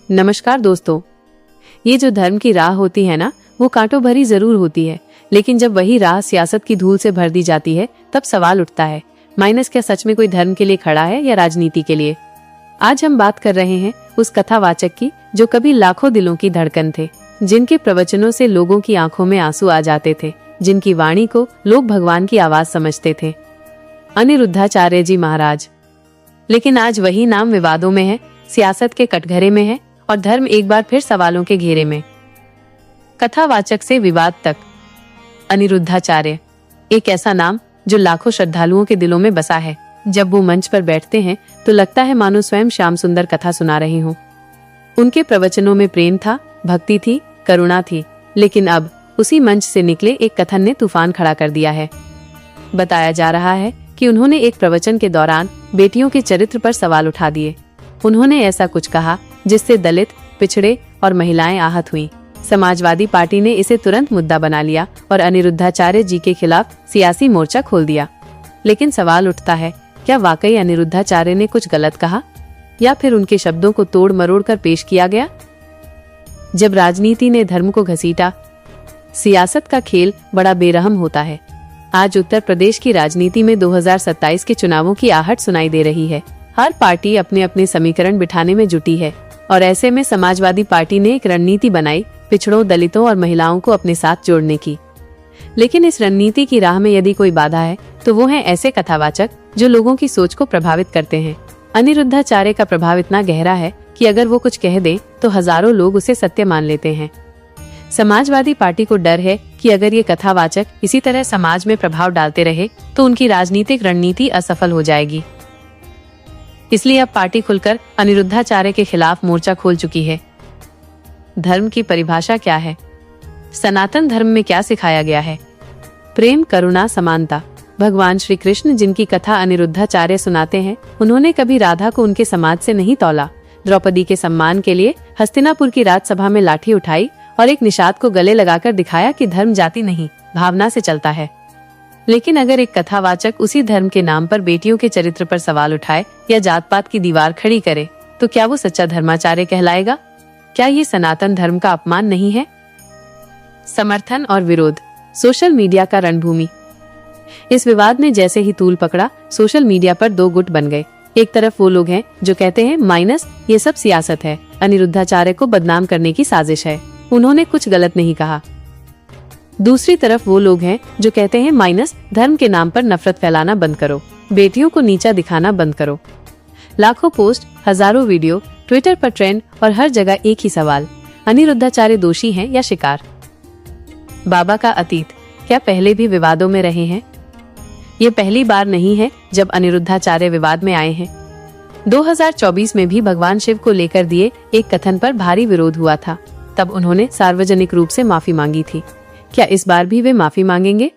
नमस्कार दोस्तों। ये जो धर्म की राह होती है ना, वो कांटों भरी जरूर होती है, लेकिन जब वही राह सियासत की धूल से भर दी जाती है तब सवाल उठता है, क्या सच में कोई धर्म के लिए खड़ा है या राजनीति के लिए। आज हम बात कर रहे हैं उस कथावाचक की जो कभी लाखों दिलों की धड़कन थे, जिनके प्रवचनों से लोगों की आंखों में आंसू आ जाते थे, जिनकी वाणी को लोग भगवान की आवाज समझते थे, अनिरुद्धाचार्य जी महाराज। लेकिन आज वही नाम विवादों में है, सियासत के कटघरे में है और धर्म एक बार फिर सवालों के घेरे में। कथावाचक से विवाद तक, अनिरुद्धाचार्य एक ऐसा नाम जो लाखों श्रद्धालुओं के दिलों में बसा है। जब वो मंच पर बैठते हैं तो लगता है मानो स्वयं श्याम सुंदर कथा सुना रहे हों। उनके प्रवचनों में प्रेम था, भक्ति थी, करुणा थी, लेकिन अब उसी मंच से निकले एक कथन ने तूफान खड़ा कर दिया है। बताया जा रहा है कि उन्होंने एक प्रवचन के दौरान बेटियों के चरित्र पर सवाल उठा दिए। उन्होंने ऐसा कुछ कहा जिससे दलित, पिछड़े और महिलाएं आहत हुईं। समाजवादी पार्टी ने इसे तुरंत मुद्दा बना लिया और अनिरुद्धाचार्य जी के खिलाफ सियासी मोर्चा खोल दिया। लेकिन सवाल उठता है, क्या वाकई अनिरुद्धाचार्य ने कुछ गलत कहा या फिर उनके शब्दों को तोड़ मरोड़ कर पेश किया गया? जब राजनीति ने धर्म को घसीटा, सियासत का खेल बड़ा बेरहम होता है। आज उत्तर प्रदेश की राजनीति में 2027 के चुनावों की आहट सुनाई दे रही है। हर पार्टी अपने अपने समीकरण बिठाने में जुटी है और ऐसे में समाजवादी पार्टी ने एक रणनीति बनाई पिछड़ों, दलितों और महिलाओं को अपने साथ जोड़ने की। लेकिन इस रणनीति की राह में यदि कोई बाधा है तो वो है ऐसे कथावाचक जो लोगों की सोच को प्रभावित करते हैं। अनिरुद्धाचार्य का प्रभाव इतना गहरा है कि अगर वो कुछ कह दे तो हजारों लोग उसे सत्य मान लेते हैं। समाजवादी पार्टी को डर है कि अगर ये कथावाचक इसी तरह समाज में प्रभाव डालते रहे तो उनकी राजनीतिक रणनीति असफल हो जाएगी। इसलिए अब पार्टी खुलकर अनिरुद्धाचार्य के खिलाफ मोर्चा खोल चुकी है। धर्म की परिभाषा क्या है? सनातन धर्म में क्या सिखाया गया है? प्रेम, करुणा, समानता। भगवान श्री कृष्ण जिनकी कथा अनिरुद्धाचार्य सुनाते हैं, उन्होंने कभी राधा को उनके समाज से नहीं तौला। द्रौपदी के सम्मान के लिए हस्तिनापुर की राजसभा में लाठी उठाई और एक निषाद को गले लगाकर दिखाया कि धर्म जाति नहीं, भावना से चलता है। लेकिन अगर एक कथावाचक उसी धर्म के नाम पर बेटियों के चरित्र पर सवाल उठाए या जात पात की दीवार खड़ी करे तो क्या वो सच्चा धर्माचार्य कहलाएगा? क्या ये सनातन धर्म का अपमान नहीं है? समर्थन और विरोध, सोशल मीडिया का रणभूमि। इस विवाद ने जैसे ही तूल पकड़ा, सोशल मीडिया पर दो गुट बन गए। एक तरफ वो लोग हैं जो कहते हैं ये सब सियासत है, अनिरुद्धाचार्य को बदनाम करने की साजिश है, उन्होंने कुछ गलत नहीं कहा। दूसरी तरफ वो लोग हैं जो कहते हैं धर्म के नाम पर नफरत फैलाना बंद करो, बेटियों को नीचा दिखाना बंद करो। लाखों पोस्ट, हजारों वीडियो ट्विटर पर ट्रेंड और हर जगह एक ही सवाल, अनिरुद्धाचार्य दोषी हैं या शिकार? बाबा का अतीत क्या पहले भी विवादों में रहे हैं? ये पहली बार नहीं है जब अनिरुद्धाचार्य विवाद में आए हैं। 2024 में भी भगवान शिव को लेकर दिए एक कथन पर भारी विरोध हुआ था। तब उन्होंने सार्वजनिक रूप से माफी मांगी थी। क्या इस बार भी वे माफी मांगेंगे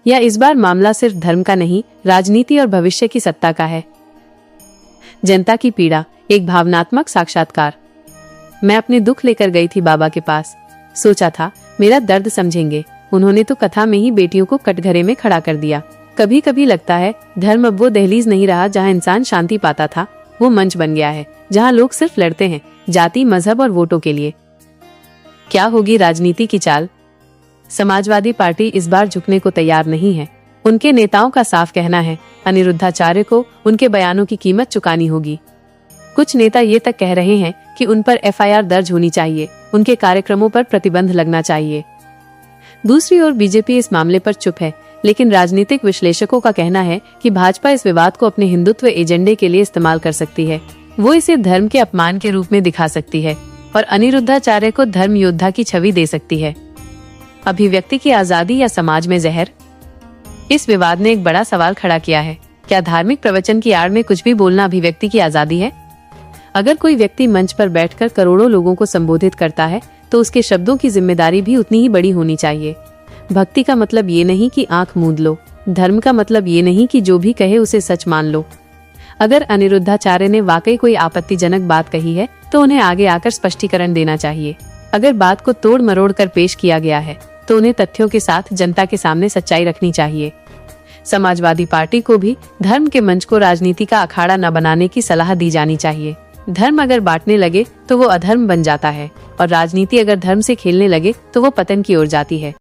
या इस बार मामला सिर्फ धर्म का नहीं, राजनीति और भविष्य की सत्ता का है? जनता की पीड़ा, एक भावनात्मक साक्षात्कार। मैं अपने दुख लेकर गई थी बाबा के पास, सोचा था मेरा दर्द समझेंगे। उन्होंने तो कथा में ही बेटियों को कटघरे में खड़ा कर दिया। कभी कभी लगता है धर्म अब वो दहलीज नहीं रहा जहाँ इंसान शांति पाता था, वो मंच बन गया है जहाँ लोग सिर्फ लड़ते हैं जाति, मजहब और वोटों के लिए। क्या होगी राजनीति की चाल? समाजवादी पार्टी इस बार झुकने को तैयार नहीं है। उनके नेताओं का साफ कहना है अनिरुद्धाचार्य को उनके बयानों की कीमत चुकानी होगी। कुछ नेता ये तक कह रहे हैं कि उन पर FIR दर्ज होनी चाहिए, उनके कार्यक्रमों पर प्रतिबंध लगना चाहिए। दूसरी ओर बीजेपी इस मामले पर चुप है, लेकिन राजनीतिक विश्लेषकों का कहना है कि भाजपा इस विवाद को अपने हिंदुत्व एजेंडे के लिए इस्तेमाल कर सकती है। वो इसे धर्म के अपमान के रूप में दिखा सकती है और अनिरुद्धाचार्य को धर्म योद्धा की छवि दे सकती है। अभिव्यक्ति की आजादी या समाज में जहर? इस विवाद ने एक बड़ा सवाल खड़ा किया है। क्या धार्मिक प्रवचन की आड़ में कुछ भी बोलना अभिव्यक्ति की आजादी है? अगर कोई व्यक्ति मंच पर बैठकर करोड़ों लोगों को संबोधित करता है तो उसके शब्दों की जिम्मेदारी भी उतनी ही बड़ी होनी चाहिए। भक्ति का मतलब ये नहीं कि आंख मूंद लो, धर्म का मतलब ये नहीं कि जो भी कहे उसे सच मान लो। अगर अनिरुद्धाचार्य ने वाकई कोई आपत्तिजनक बात कही है तो उन्हें आगे आकर स्पष्टीकरण देना चाहिए। अगर बात को तोड़ मरोड़ कर पेश किया गया है तो उन्हें तथ्यों के साथ जनता के सामने सच्चाई रखनी चाहिए। समाजवादी पार्टी को भी धर्म के मंच को राजनीति का अखाड़ा न बनाने की सलाह दी जानी चाहिए। धर्म अगर बांटने लगे तो वो अधर्म बन जाता है और राजनीति अगर धर्म से खेलने लगे तो वो पतन की ओर जाती है।